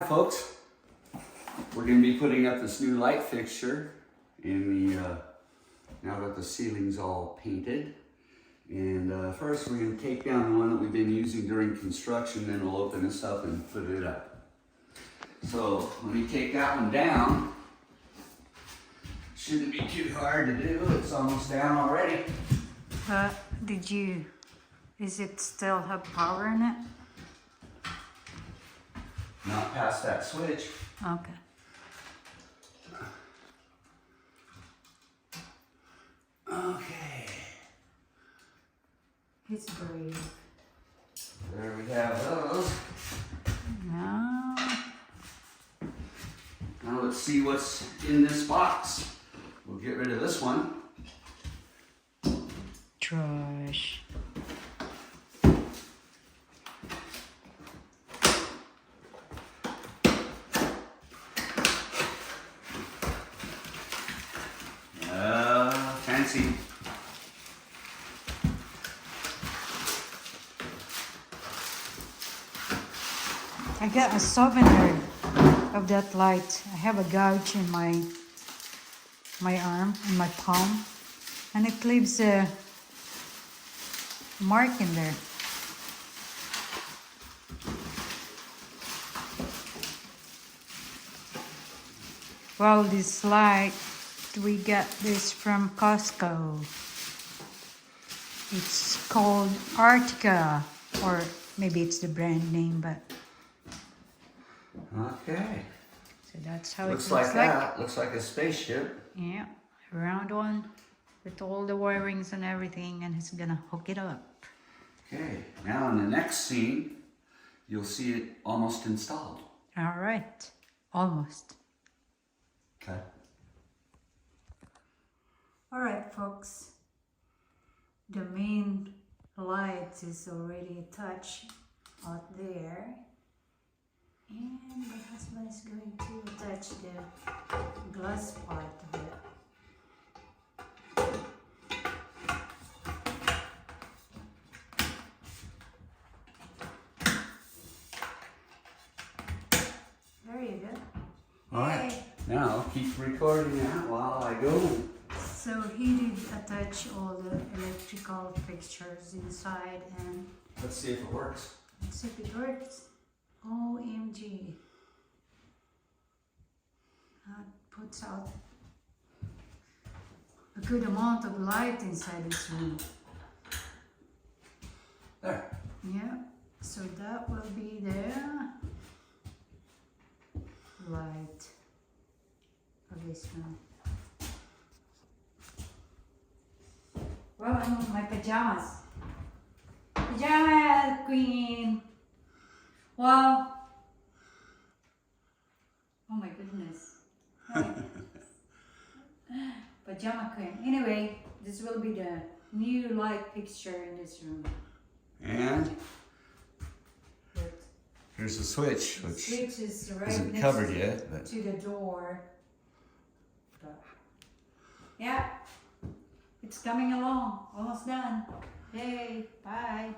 Folks, we're going to be putting up this new light fixture in the now that the ceiling's all painted. And first we're going to take down the one that we've been using during construction, then we'll open this up and put it up. So let me take that one down. Shouldn't be too hard to do, it's almost down already. Is it still have power in it? Not past that switch. Okay. Okay. It's brave. There we have those. Now let's see what's in this box. We'll get rid of this one. Trash. Fancy. I got a souvenir of that light. I have a gouge in my arm, in my palm, and it leaves a mark in there. Well, this light, we got this from Costco. It's called Artica, or maybe it's the brand name, but Okay. so that's how Looks it looks like like. that. Looks like a spaceship. Yeah, a round one with all the wirings and everything, and it's gonna hook it up. Okay. Now in the next scene, you'll see it almost installed. All right, almost. Okay. All right, folks. The main light is already attached out there. And my husband is going to attach the glass part of it. There you go. All right. Now keep recording that while I go. So he did attach all the electrical fixtures inside, and Let's see if it works. let's see if it works. OMG. That puts out a good amount of light inside this room. There. Yeah, so that will be the light for this room. Well, I'm in my pajamas. Pajama queen. Wow. Oh my goodness. Right. Pajama queen. Anyway, this will be the new light fixture in this room. And But here's the switch, the which switch is right isn't next covered yet. But to the door. But yeah, it's coming along. Almost done. Yay. Bye.